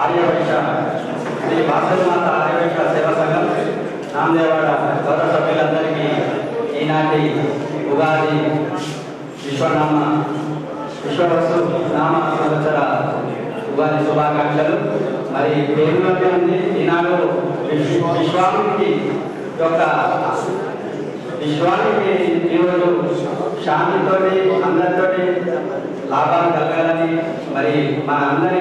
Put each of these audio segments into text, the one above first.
ఆర్యవైశ్య శ్రీ వాసవిమాత ఆర్యవైశ్య సేవా సంఘం నామదేవాడ గౌరవ సభ్యులందరికీ ఈనాటి ఉగాది విశ్వవస్తు నామ సంవత్సర ఉగాది శుభాకాంక్షలు. మరి పేరులోనే ఉంది ఈనాడు విశ్వానికి ఈరోజు శాంతితోటి అందరితోటి లాభాలు కలగాలని మరి మన అందరి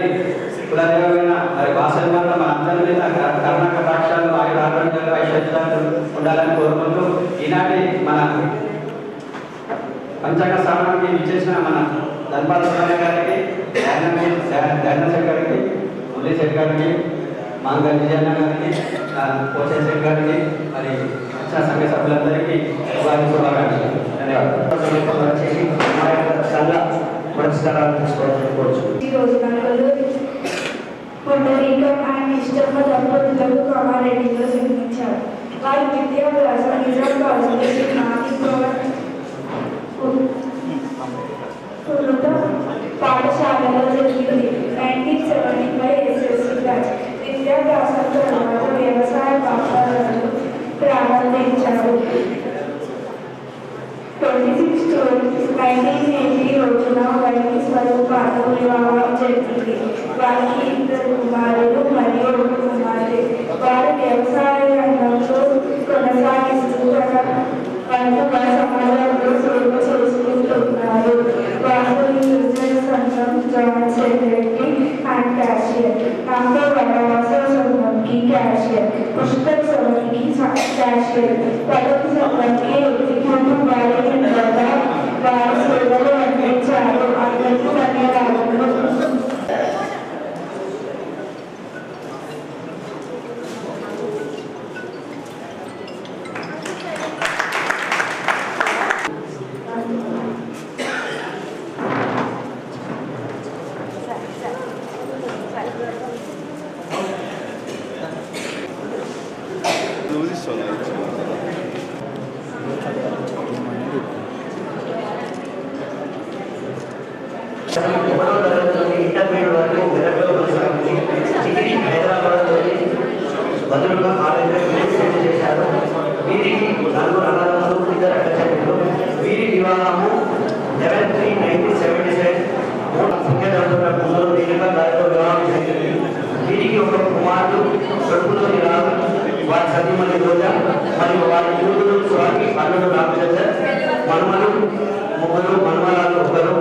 కులదేవమైన మరి వాసవిమాత మన అందరి మీద కర్ణాటక రాష్ట్రాలు ఆయుర ఆరోగ్యాలు ఐశ్వర్యాలు ఉండాలని కోరుకుంటూ ఈనాటి మన పంచాంగ స్థానానికి విచ్చేసిన మన ధన్పాల సుబ్రహ్మణ్య గారికి, దయానంద్ గారికి, మురళీ శెట్టి గారికి, మాంగ విజయన్న గారికి, పోచే శెట్టి గారికి, మరి రక్షణ సంఘ సభ్యులందరికీ ఉగాది శుభాకాంక్షలు. ధన్యవాదాలు. వచ్చేసి మా యొక్క సంఘ పురస్కారాలు తీసుకోవచ్చు. ఈరోజు మనలో పుండరీకం ఆయన ఇష్టంగా దంపతులకు కామారెడ్డిలో జన్మించారు. వారి విద్యాభ్యాసం నిజాం కాలేజీ ఉన్నత పాఠశాలలో జరిగింది. 1975 SSC బ్యాచ్. విద్యాభ్యాసం తర్వాత వ్యవసాయ పాఠశాలను ప్రారంభించారు. 26 జూన్ 1980 రోజున వారికి స్వరూపాలు వివాహం జరిగింది. వారికి 2 కుమారులు మరియు 1 కుమార్తె. వారు వ్యవసాయ రంగంలో కొనసాగిస్తూ సమాజంలో సేవ చేసుకుంటున్నారు. వారు సంఘం జాయింట్ సెక్రటరీ అండ్ క్యాషియర్, నాతో వనవాస సంఘంకి క్యాషియర్, పుస్తక సమితికి క్యాషియర్, పదవి సంఘంకి ఎగ్జిక్యూటివ్ డైరెక్టర్ వారి సేవలు అందించారు. అందరికీ ధన్యవాదాలు. ఇంటర్మీడియట్ వరకు మెదక్లో కొనసాగింది. డిగ్రీ హైదరాబాద్లోని భద్రుగా కాలేజీలో చేశారు. వీరికి 4 అన్నదమ్ములు, 2 అక్కచెల్లెళ్ళు. వీరి వివాహము 11/3/1977 వివాహం జరిగింది. వీరికి 1 కుమారుడు, కొడుకులోని రాము, వారి సతీమణి రోజా మరియు వారి కూతురు స్వామి, అల్లుడు రామచంద్ర, మనుమలు ముగ్గురు, మనుమరాలు 1.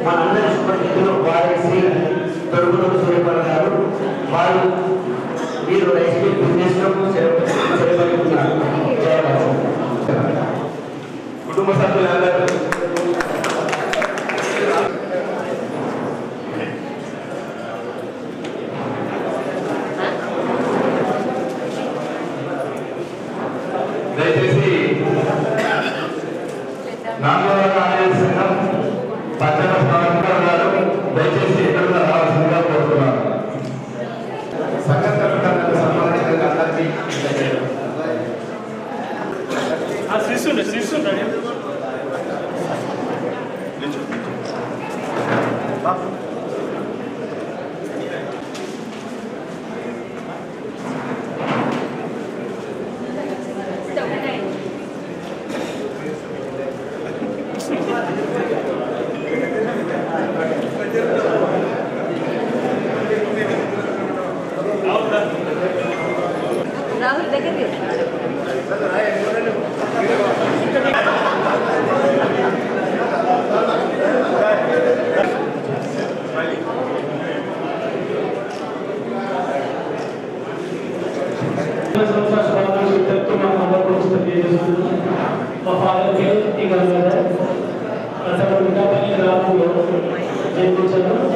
మనందరి శుభతిథులు వారి శ్రీ తొడుగునూరు సూర్యపర గారు. వీరు రైస్ మిల్ బిజినెస్ లో చేపడుతున్నారు. కుటుంబ సభ్యులందరూ దయచేసి పచ్చన గారు దయచేసి ఎక్కడ రావాల్సిందిగా కోరుతున్నారు. సంఘ తరఫున సంబంధించిన అందరికీ రాహుల్ దగ్గర My father came in Canada.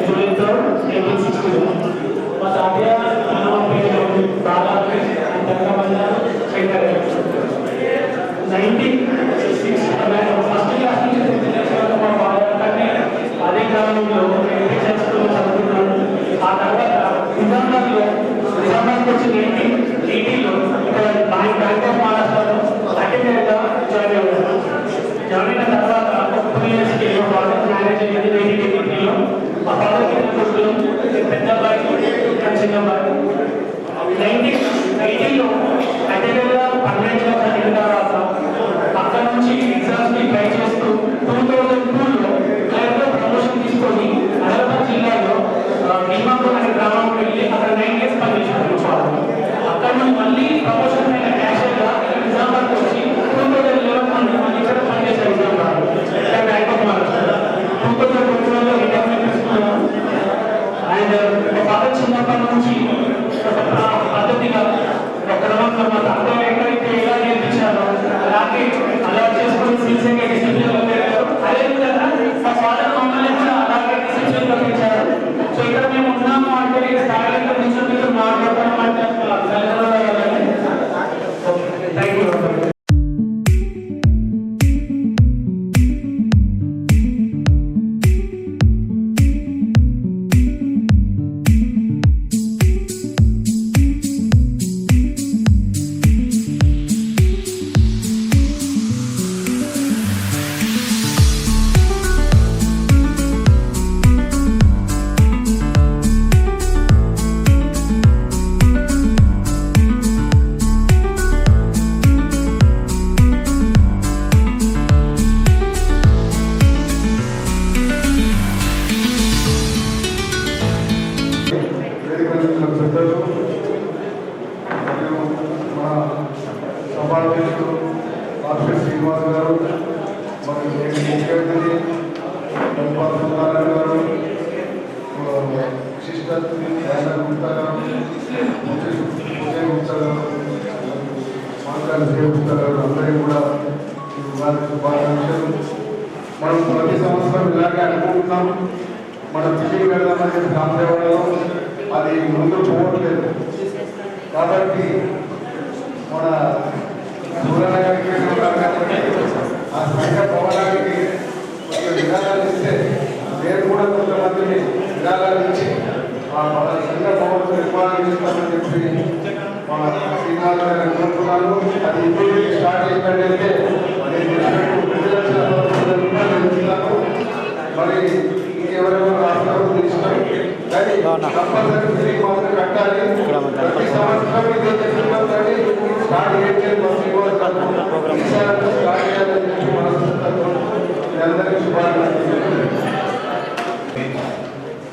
July 3rd, 1861. మా తాతయ్య పేరు బాలాజీ ఫస్ట్ క్లాస్ నుంచి మా ఫాదర్ కంటే అదే కాలంలో చదువుతున్నాడు. ఆ తర్వాత నిజామాబాద్కి వచ్చి 1980లో ఇక్కడ బ్యాంక్ ఆఫ్ మహారాష్ట్రలో అటెండర్గా జాయిన్ అయ్యారు. జాయిన్ అయిన చిన్నప్పటి నుంచి ఒక పద్ధతిగా ఒక క్రమంలో మా తాతయ్య ఎక్కడైతే ఎలా నేర్పించారో అలాగే అలా చేసుకుని సిన్సియర్గా డిసిప్లిన్లో పెరిగారు. అదేవిధంగా మా ఫాదర్ మమ్మల్ని కూడా అలాగే డిసిప్లిన్లో పెంచారు. సో ఇక్కడ మేము ఉన్నాము అంటే స్థాయిలో నుంచి మీరు మాట్లాడతాం అంటే థ్యాంక్ యూ. శ్రీనివాస్ గారు, మరియు ముఖ్యమంత్రి గారు, విశిష్ట గుప్తా గారు, గుప్తా గారు, మాట్లాడి గుప్తా గారు అందరికీ కూడా శుభాకాంక్షలు. మనం ప్రతి సంవత్సరం ఇలాగే అనుకుంటున్నాం. మనం విజయ్ వెళ్దామని చెప్పి రామదేవడలో అది ముందు పోవట్లేదు. కాబట్టి మన సూర్యన గారికి ఆ సంఘ భవనానికి కొంచెం విరాళాలు ఇస్తే నేను కూడా కొంతమందిని విరాళాలు ఇచ్చి ఆ సంఘ భవనం నిర్మాణం ఇస్తామని చెప్పి మన శ్రీనివాస్ గారు అనుకుంటున్నాను. అది ఇప్పుడు స్టార్ట్ చేసినట్టయితే నేను 2 లక్షల రూపాయలు ఇస్తున్నాను. మరి ఇంకెవరెవరు రాష్ట్రాలు ఇష్టం కానీ కంపల్సరీ తిరిగి మాత్రం కట్టాలి. ప్రతి సంవత్సరం ఇదే చెప్తున్నాం. స్టార్ట్ చేయాలని అందరికీ శుభాకాంక్షలు.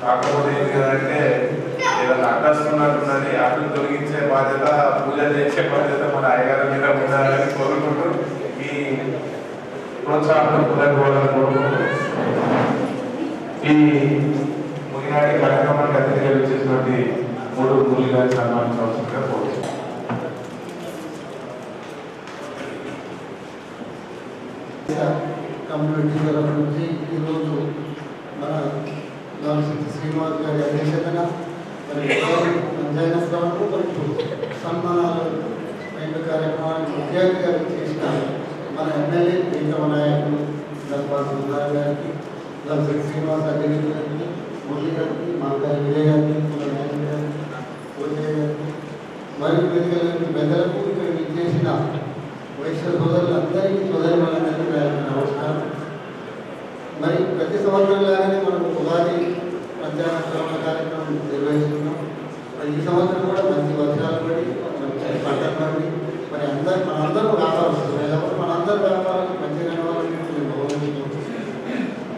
కాకపోతే ఏంటంటే ఏదైనా అడ్డస్తున్నట్టున్నది అడ్డు తొలగించే బాధ్యత, పూజ చేసే బాధ్యత మన అయ్యగారి మీద ఉండాలని కోరుకుంటూ ఈ ప్రోత్సాహం పొందకపోవాలని కోరుకుంటూ ఈ ముగినాటి కార్యక్రమానికి అతిథిగా వచ్చేసినటువంటి 3 మురళి గారి సన్మానించవలసిందిగా కోరుతున్నాను. కమ్యూనిటీ తరఫు నుంచి ఈరోజు మన శ్రీనివాస్ గారి అధ్యక్షతన మరి జైనస్థానంలో మరియు సన్మానాలు 2 కార్యక్రమాలు ముఖ్య అతిథిగా చేసిన మన ఎమ్మెల్యే ప్రీతమ నాయకులు దంపాటి సుందర్ గారికి, శ్రీనివాస్ అధ్యక్షుల గారికి, మురళి గారికి, మాంగారి విజయ్ గారికి, నాయకులు గారికి, కోచయ్య గారికి మరియు వేదికల పెద్దలకు ఇక్కడ చేసిన వైశ్య సోదరులందరికీ సోదరులందరికీ నమస్కారం. మరి ప్రతి సంవత్సరం లాగానే మనం ఉగాది మధ్యాహ్న శ్రవణ కార్యక్రమం నిర్వహిస్తున్నాం. మరి ఈ సంవత్సరం కూడా మంచి వర్షాలు పడి మంచి పంటలు పడి మరి మనందరూ వ్యాపారస్తులు కాబట్టి మనందరూ వ్యాపారాలు మంచిగా కావాలని మేము భావిస్తున్నాం.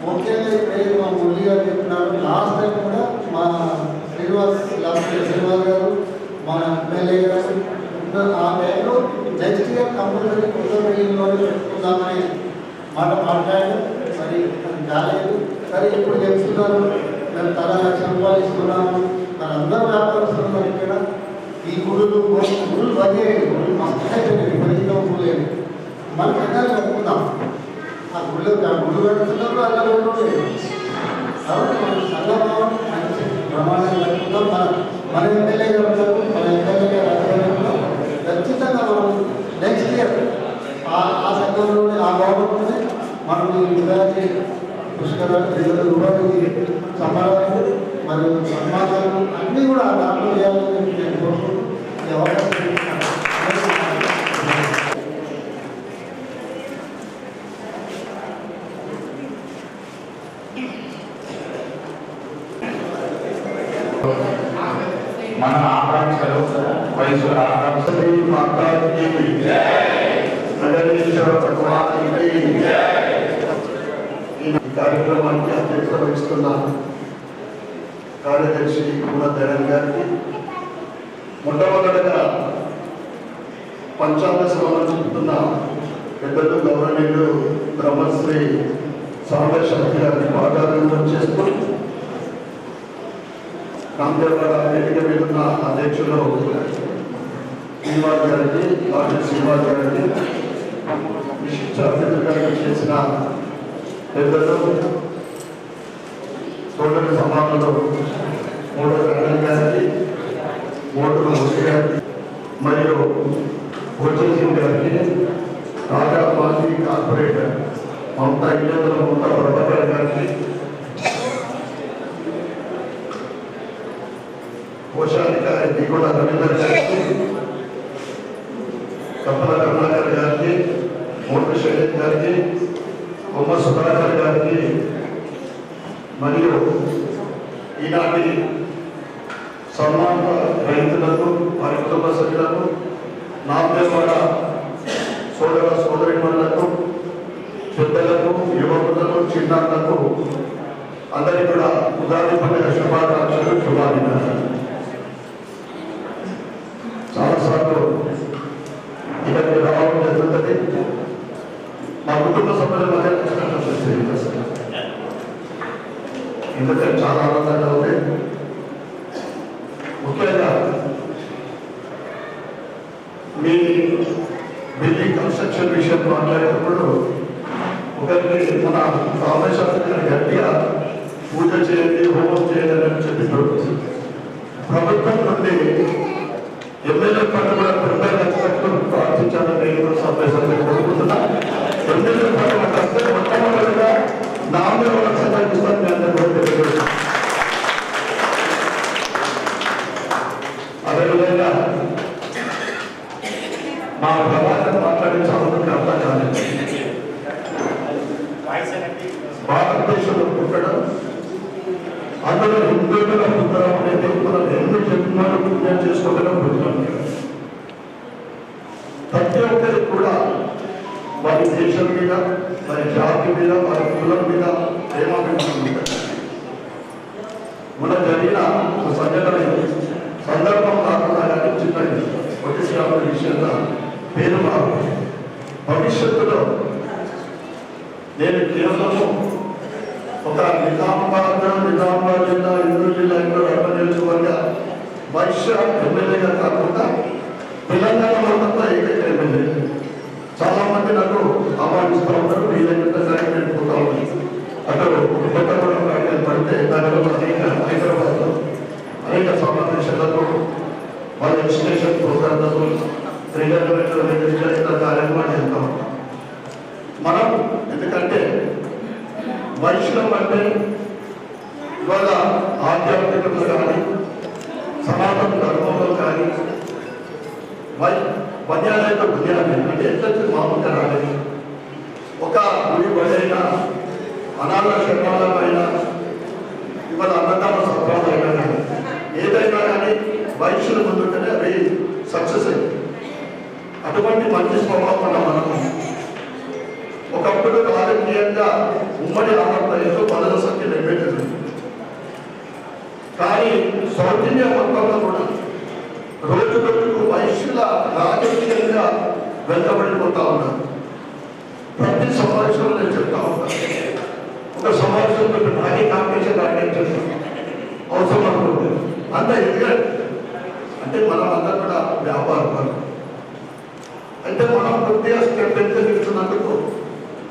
ముఖ్యంగా ఇప్పుడు మా మురళి గారు చెప్తున్నారు. లాస్ట్ టైం కూడా మా శ్రీనివాస్ గారు మన ఎమ్మెల్యే గారు ఆ టైంలో నెక్స్ట్ ఇయర్ కంపల్సరీ కొత్త బిల్డింగ్లోనే పెట్టుకుందామని మాట మాట్లాడారు. మరి కాలేదు. కానీ ఇప్పుడు చెప్తున్నారు మేము తల 1 లక్ష రూపాయలు ఇస్తున్నాము. మరి అందరూ వ్యాపారస్తున్నారు. ఇక్కడ ఈ గుడులు బంద్ చేయండి. గుడులు మస్తు విపరీతం పోలేదు. మన ప్రజలు చెప్పుకుందాం. ఆ గుళ్ళు పెడుతున్నారు అలా లేదు. కాబట్టి మనం సంఘభావం మంచి ప్రమాణం పెట్టుకుందాం. మన ఎమ్మెల్యే గారు ఉన్నారు. మన ఎమ్మెల్యే గారు ఆధ్వర్యంలో ఖచ్చితంగా మనం నెక్స్ట్ ఇయర్ ఆ సంఘంలోనే ఆ గవర్నమెంట్లోనే మనం ఈ ఉగాది పుష్కరాలు ఉగాది సమారాలు మరియు సన్మానాలు అన్నీ కూడా దాంట్లో చేయాలని నేను కోరుకుంటూ ఈ అవకాశం మన ఆకాంక్షలు వయసుల ఆకాంక్షలు ఈ కార్యక్రమానికి అధ్యక్షత వహిస్తున్న కార్యదర్శి గుణధరన్ గారికి, మొట్టమొదటిగా పంచాంగ శ్రవణం చెబుతున్న పెద్దలు గౌరవనీయులు బ్రహ్మశ్రీ సాంబశక్తి గారిని పాదాభివందనం చేస్తూ రామదేవర వేదిక మీద ఉన్న అధ్యక్షులు శ్రీనివాస్ గారికి, డాక్టర్ శ్రీనివాస్ గారికి, విశిష్ట అతిథులుగా చేసిన పెద్దలు సోదరి సమానంలో మూడో రంగన్ గారికి, మూడో ముసి గారికి మరియు భోజన్ సింగ్ గారికి, రాజా మాజీ కార్పొరేటర్ మమతా ఇల్లేంద్ర మమతా ప్రభాకర్ గారికి, కోశాధికారి దిగుడ రవీందర్ గారికి, కప్పల కరుణాకర్ గారికి, మోటి శైలేష్ గారికి, కొమ్మ సుధాకర్ గారికి మరియు ఈనాటి సన్మాన రైతులకు, వారి కుటుంబ సభ్యులకు, నామదేవాడ సోదర సోదరిమణులకు, పెద్దలకు, యువకులకు, చిన్నారులకు అందరికీ కూడా ఉగాది పండుగ శుభాకాంక్షలు, శుభాభినందనలు. చాలాసార్లు ఇక్కడికి రావడం జరుగుతుంది. మా కుటుంబ సభ్యుల మధ్య ఎందుకంటే చాలా ఆనందంగా ఉంది. ముఖ్యంగా మీ బిల్డింగ్ కన్స్ట్రక్షన్ విషయం మాట్లాడేటప్పుడు ఒకరికి మన రామేశ్వర గట్టిగా పూజ చేయండి, హోమం చేయండి అని చెప్పినప్పుడు ప్రభుత్వం నుండి ఎమ్మెల్యే పట్ల కూడా 90 లక్షలు ప్రార్థించాలని నేను కూడా సభ్యులు కోరుకుంటున్నా. ఎమ్మెల్యే పట్ల వస్తే మొట్టమొదటిగా నామే సంపాదిస్తాను మీ అందరూ తెలియదు. అదేవిధంగా మా ప్రభాకర్ మాట్లాడించాలని అర్థం కాలేదు. భారతదేశంలో పుట్టడం, అందులో హిందువులుగా పుట్టడం అనేది మనం ఎన్ని జన్మలు పుణ్యం చేసుకోగలం పుట్టాం. ప్రతి ఒక్కరికి కూడా వారి దేశం మీద, వారి జాతి మీద, వారి కులం మీద ప్రేమాభిమానం ఉంటుంది. మన జరిగిన సంఘటన సందర్భం కాకుండా కానీ చిన్నది కొద్దిసేపు విషయంగా పేరు మారు. భవిష్యత్తులో నేను కేవలము ఒక నిజామాబాద్ జిల్లా, ఇందూరు జిల్లా, అర్బన్ నియోజకవర్గ వైశ్య ఎమ్మెల్యేగా కాకుండా తెలంగాణ మొత్తంలో ఏకైక ఎమ్మెల్యే. చాలా మంది నాకు ఆహ్వానిస్తూ ఉంటారు, వీలైనంత నేను పోతా ఉన్నాను. అక్కడ కొత్తగూడెం రాయలు పడితే నగరంలో హైదరాబాద్లో అనేక సమావేశాలకు, వాళ్ళ ఎడ్యుకేషన్ ప్రోగ్రాంలకు, ఇతర కార్యక్రమాలు చేస్తాం మనం. ఎందుకంటే వైష్ణవం అంటే ఇవాళ ఆధ్యాత్మికతలో కానీ, సనాతన ధర్మంలో కానీ వన్యాలైన బుద్ధ్యాలు అంటే ఎంత మామూలుగా రాలేదు. ఒక గుడి బడైనా, అనాథ శర్మాలైనా, ఇవాళ అన్నదాన సత్రాలైనా కానీ ఏదైనా కానీ వైశ్యుల ముందుంటేనే అవి సక్సెస్ అయింది. అటువంటి మంచి స్వభావం మనము ఒకప్పుడు రాజకీయంగా ఉమ్మడి ఆంధ్రప్రదేశ్లో పదవ సంఖ్య నెరవేర్చింది. కానీ సౌత్ ఇండియా మొత్తంలో కూడా రోజు రోజుకు వైశ్యుల రాజకీయంగా వెంటబడిపోతా ఉన్నారు. ప్రతి సమావేశంలో నేను చెప్తా ఉన్నాను, ఒక సమావేశంలో నాకే కాంపిటీషన్ అవసరం అనుకుంటుంది. అంత ఎందుకంటే అంటే మనం అందరూ కూడా వ్యాపారం అంటే మనం కొద్దిగా స్టెప్ ఎంత ఇస్తున్నందుకు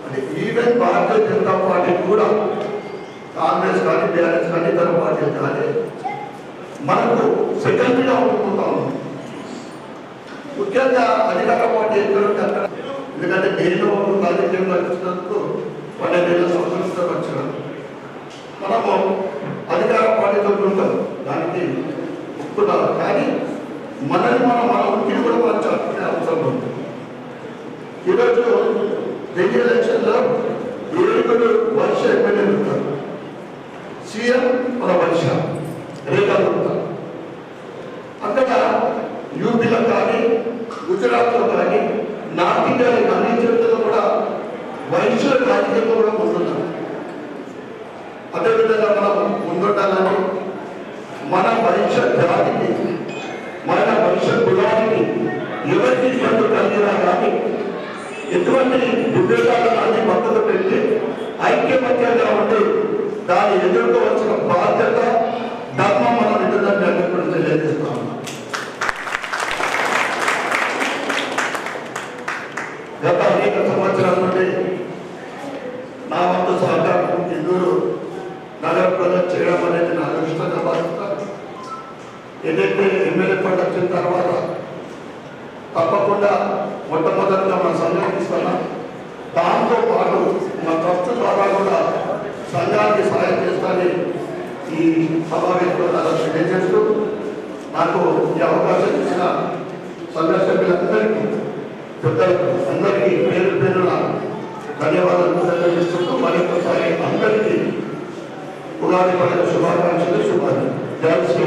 అంటే ఈవెన్ భారతీయ జనతా పార్టీ కూడా, కాంగ్రెస్ కానీ, బీఆర్ఎస్ కానీ, ఇతర పార్టీలు కానీ మనకు సెకండరీగా ఉండిపోతా ఉన్నాం. ముఖ్యంగా అధికార పార్టీ ఎక్కడంటే అక్కడ. ఎందుకంటే నేను రాజకీయంలో వచ్చినందుకు 12 సంవత్సరాలు వచ్చినాను. మనము అధికార పార్టీతో ఉంటాం, దానికి ఒప్పుకున్నాం. కానీ మనల్ని మన ఉనికి కూడా మనం చాటుకునే అవసరం ఉంది. ఈరోజు ఢిల్లీ ఎలక్షన్లో 7 వైశ్య ఎమ్మెల్యేలు ఉంటారు. సీఎం మన వైశ్య రేఖలు ఉంటారు. అక్కడ యూపీలో కానీ, గుజరాత్లో కానీ, నార్త్ ఇండియాలో అన్ని చోట్ల కూడా వైశ్యుల రాజకీయంలో కూడా ఉంటున్నారు. అదేవిధంగా మనం ముందుండాలని, మన వైశ్య జాతికి, మన వైశ్య కులానికి ఎవరికి ఇబ్బంది కలిగినా కానీ ఎటువంటి ఉద్యోగాలను మద్దతు పెట్టి ఐక్యమత్యంగా ఉండి దాన్ని ఎదుర్కోవాల్సిన బాధ్యత, ధర్మం మనం అనేక సంవత్సరాల నుండి నా వంతు సహకారం ఇందూరు నగర ప్రజలు చేయడం అనేది నా అదృష్టంగా భావిస్తాను. ఏదైతే ఎమ్మెల్యే ఫండ్ వచ్చిన తర్వాత తప్పకుండా మొట్టమొదటిగా మన సంఘానికి ఇస్తున్నాం. దాంతో పాటు మా ట్రస్ట్ ద్వారా కూడా సంఘానికి సహాయం చేస్తానని ఈ సమావేశంలో తెలియజేస్తూ నాకు ఈ అవకాశం ఇచ్చిన సంఘ సభ్యులందరికీ పెద్దలకు అందరికీ పేరు పేరున ధన్యవాదాలు తెలియజేస్తూ మరొకసారి అందరికీ ఉగాది పండుగ శుభాకాంక్షలు.